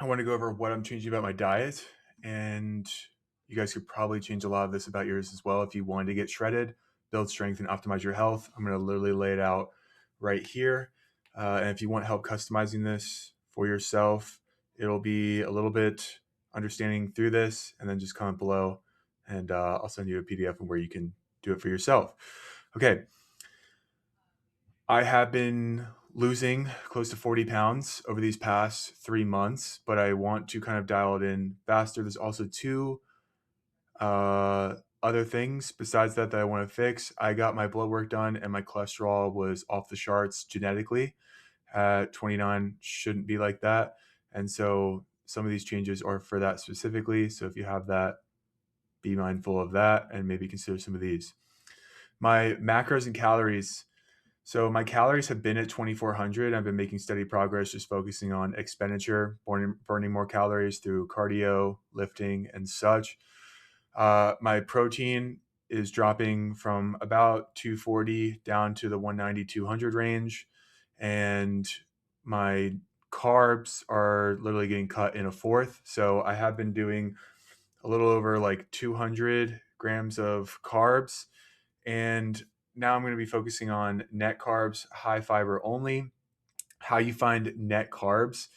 I want to go over what I'm changing about my diet, and you guys could probably change a lot of this about yours as well if you wanted to get shredded, build strength, and optimize your health. I'm going to literally lay it out right here. And if you want help customizing this for yourself, it'll be a little bit understanding through this, and then just comment below, and I'll send you a PDF of where you can do it for yourself. Okay, I have been losing close to 40 pounds over these past 3 months, but I want to kind of dial it in faster. There's also two other things besides that I want to fix. I got my blood work done, and my cholesterol was off the charts genetically. At 29, shouldn't be like that. And so some of these changes are for that specifically. So if you have that, be mindful of that and maybe consider some of these. My macros and calories. So my calories have been at 2,400. I've been making steady progress, just focusing on expenditure, burning more calories through cardio, lifting, and such. My protein is dropping from about 240 down to the 190, 200 range. And my carbs are literally getting cut in a fourth. So I have been doing a little over like 200 grams of carbs, and now I'm going to be focusing on net carbs, high fiber only. How you find net carbs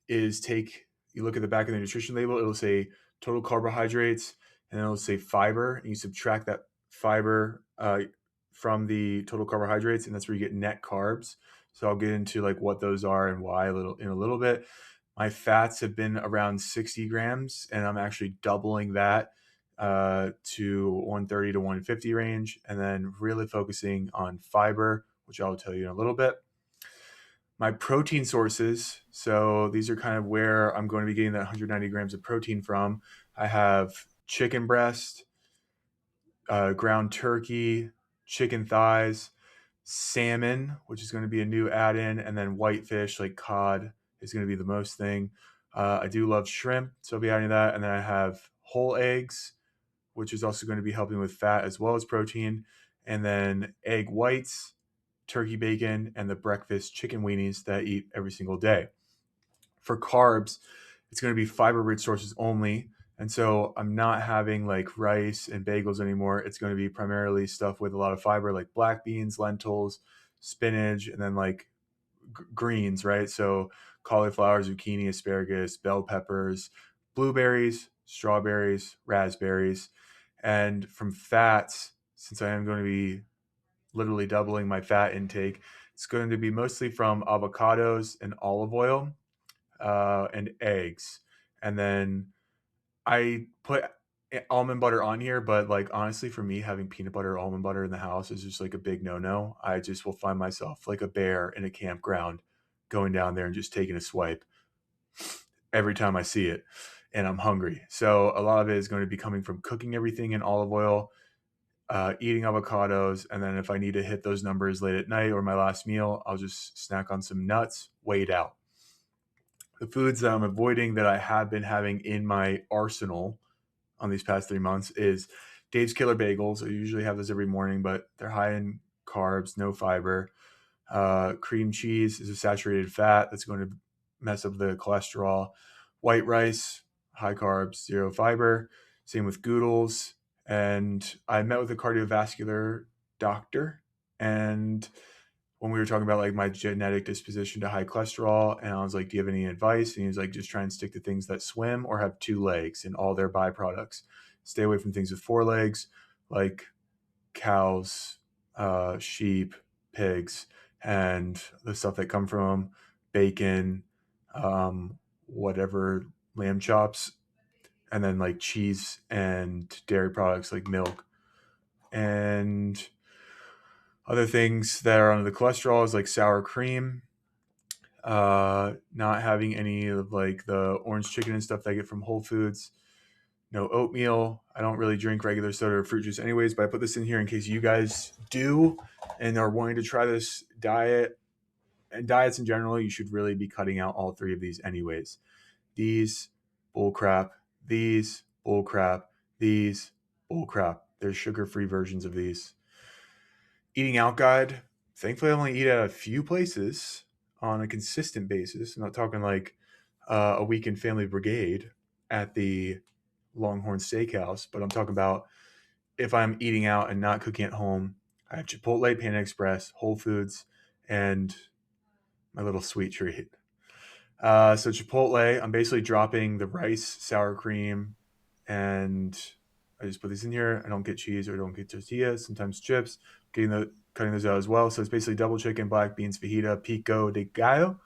is you look at the back of the nutrition label, it'll say total carbohydrates, and it'll say fiber, and you subtract that fiber from the total carbohydrates, and that's where you get net carbs. So I'll get into like what those are and why in a little bit. My fats have been around 60 grams, and I'm actually doubling that to 130 to 150 range, and then really focusing on fiber, which I'll tell you in a little bit. My protein sources, so these are kind of where I'm going to be getting that 190 grams of protein from. I have chicken breast, ground turkey, chicken thighs, salmon, which is going to be a new add-in, and then whitefish like cod is going to be the most thing. I do love shrimp, so I'll be adding that, and then I have whole eggs, which is also going to be helping with fat as well as protein, and then egg whites, turkey bacon, and the breakfast chicken weenies that I eat every single day. For carbs, it's going to be fiber rich sources only. And so I'm not having like rice and bagels anymore. It's going to be primarily stuff with a lot of fiber, like black beans, lentils, spinach, and then like greens, right? So cauliflower, zucchini, asparagus, bell peppers, blueberries, strawberries, raspberries. And from fats, since I am going to be literally doubling my fat intake, it's going to be mostly from avocados and olive oil and eggs. And then I put almond butter on here, but like honestly, for me, having peanut butter or almond butter in the house is just like a big no no. I just will find myself like a bear in a campground going down there and just taking a swipe every time I see it and I'm hungry. So a lot of it is going to be coming from cooking everything in olive oil, eating avocados, and then if I need to hit those numbers late at night or my last meal, I'll just snack on some nuts, weighed out. The foods that I'm avoiding that I have been having in my arsenal on these past 3 months is Dave's Killer Bagels. I usually have those every morning, but they're high in carbs, no fiber. Cream cheese is a saturated fat that's going to mess up the cholesterol. White rice, high carbs, zero fiber. Same with Goodles. And I met with a cardiovascular doctor, and when we were talking about like my genetic disposition to high cholesterol, and I was like, do you have any advice? And he was like, just try and stick to things that swim or have two legs and all their byproducts. Stay away from things with four legs like cows, sheep, pigs, and the stuff that come from them, bacon, whatever, lamb chops, and then like cheese and dairy products like milk. And other things that are under the cholesterol is like sour cream, not having any of like the orange chicken and stuff that I get from Whole Foods. No oatmeal. I don't really drink regular soda or fruit juice anyways, but I put this in here in case you guys do and are wanting to try this diet. And diets in general, you should really be cutting out all three of these anyways. These, bull crap. These, bull crap. These, bull crap. There's sugar-free versions of these. Eating out guide. Thankfully, I only eat at a few places on a consistent basis. I'm not talking like a weekend family brigade at the Longhorn Steakhouse, but I'm talking about if I'm eating out and not cooking at home. I have Chipotle, Panda Express, Whole Foods, and my little sweet treat. So Chipotle, I'm basically dropping the rice, sour cream, and I just put these in here. I don't get cheese or I don't get tortillas. Sometimes chips. Cutting those out as well. So it's basically double chicken, black beans, fajita, pico de gallo,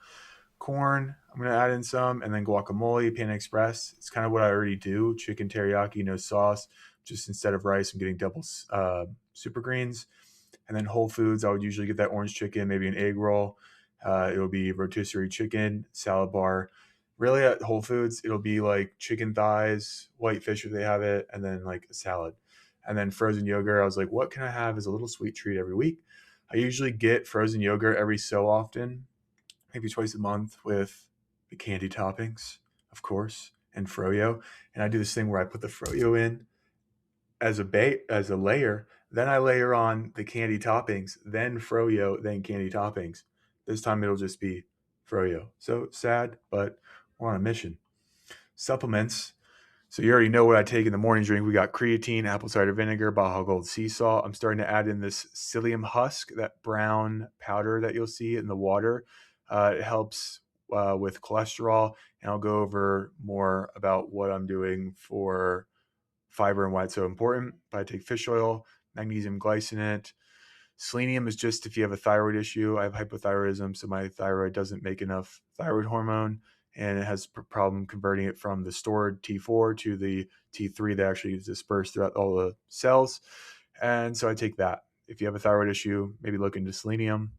corn. I'm gonna add in some, and then guacamole, Pan Express. It's kind of what I already do. Chicken teriyaki, no sauce. Just instead of rice, I'm getting double super greens. And then Whole Foods, I would usually get that orange chicken, maybe an egg roll. It'll be rotisserie chicken, salad bar. Really at Whole Foods, it'll be like chicken thighs, white fish if they have it, and then like a salad. And then frozen yogurt, I was like, what can I have as a little sweet treat every week? I usually get frozen yogurt every so often, maybe twice a month with the candy toppings, of course, and froyo. And I do this thing where I put the froyo in as a layer. Then I layer on the candy toppings, then froyo, then candy toppings. This time it'll just be froyo. So sad, but we're on a mission. Supplements. So you already know what I take in the morning drink. We got creatine, apple cider vinegar, Baja Gold sea salt. I'm starting to add in this psyllium husk, that brown powder that you'll see in the water. It helps with cholesterol, and I'll go over more about what I'm doing for fiber and why it's so important. But I take fish oil, magnesium glycinate. Selenium is just if you have a thyroid issue. I have hypothyroidism, so my thyroid doesn't make enough thyroid hormone, and it has a problem converting it from the stored T4 to the T3 that actually is dispersed throughout all the cells. And so I take that. If you have a thyroid issue, maybe look into selenium.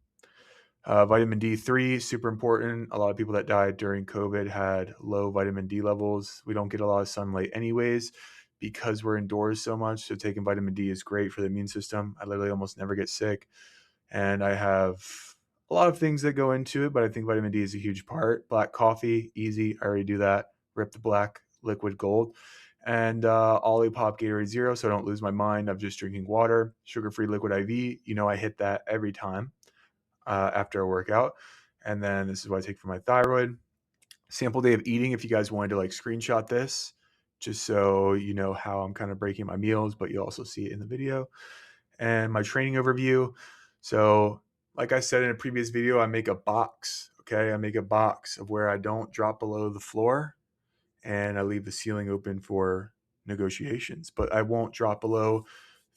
Vitamin D3, super important. A lot of people that died during COVID had low vitamin D levels. We don't get a lot of sunlight anyways because we're indoors so much. So taking vitamin D is great for the immune system. I literally almost never get sick. And I have a lot of things that go into it, but I think vitamin D is a huge part. Black coffee, easy. I already do that. Rip the black liquid gold. And Olipop Gatorade Zero, so I don't lose my mind. I'm just drinking water. Sugar-free liquid IV. You know I hit that every time after a workout. And then this is what I take for my thyroid. Sample day of eating, if you guys wanted to like screenshot this, just so you know how I'm kind of breaking my meals, but you'll also see it in the video. And my training overview. So like I said in a previous video, I make a box, okay? I make a box of where I don't drop below the floor and I leave the ceiling open for negotiations. But I won't drop below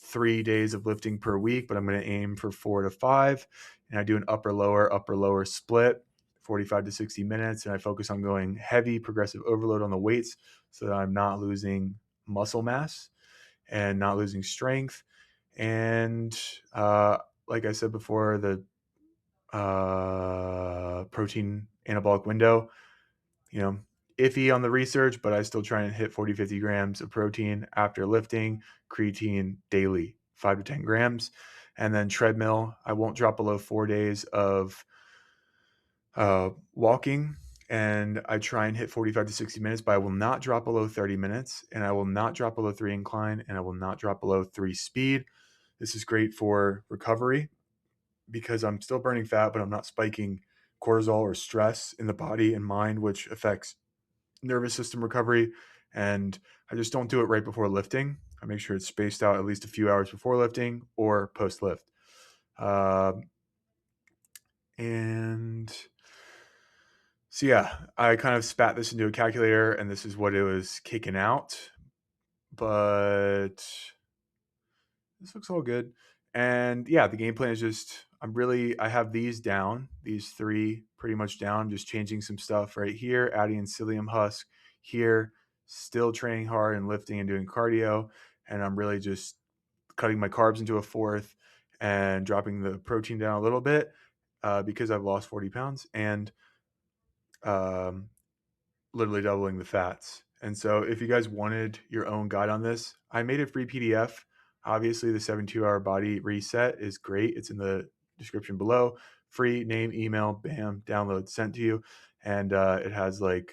3 days of lifting per week, but I'm going to aim for 4 to 5. And I do an upper lower split, 45 to 60 minutes. And I focus on going heavy progressive overload on the weights so that I'm not losing muscle mass and not losing strength. And like I said before, the protein anabolic window, you know, iffy on the research, but I still try and hit 40, 50 grams of protein after lifting, creatine daily, 5 to 10 grams. And then treadmill, I won't drop below 4 days of walking. And I try and hit 45 to 60 minutes, but I will not drop below 30 minutes. And I will not drop below 3 incline. And I will not drop below 3 speed. This is great for recovery because I'm still burning fat, but I'm not spiking cortisol or stress in the body and mind, which affects nervous system recovery. And I just don't do it right before lifting. I make sure it's spaced out at least a few hours before lifting or post lift. And so, yeah, I kind of spat this into a calculator and this is what it was kicking out. But this looks all good. And yeah, the game plan is just, I have these down, these 3 pretty much down, just changing some stuff right here, adding in psyllium husk here, still training hard and lifting and doing cardio. And I'm really just cutting my carbs into a fourth and dropping the protein down a little bit because I've lost 40 pounds and um, literally doubling the fats. And so if you guys wanted your own guide on this, I made a free PDF. Obviously, the 72-hour body reset is great. It's in the description below. Free, name, email, bam, download, sent to you. And it has like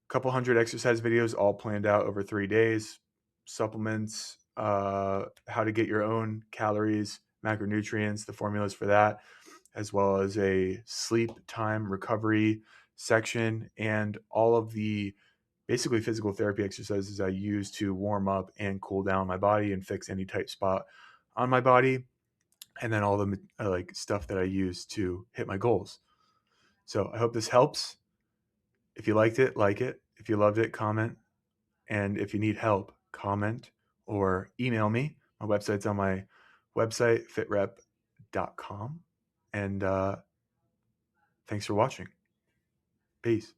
a couple hundred exercise videos all planned out over 3 days, supplements, how to get your own calories, macronutrients, the formulas for that, as well as a sleep time recovery section and all of the basically physical therapy exercises I use to warm up and cool down my body and fix any tight spot on my body, and then all the like stuff that I use to hit my goals. So I hope this helps. If you liked it, like it. If you loved it, comment. And if you need help, comment or email me. My website's on my website, fitrep.com. And thanks for watching. Peace.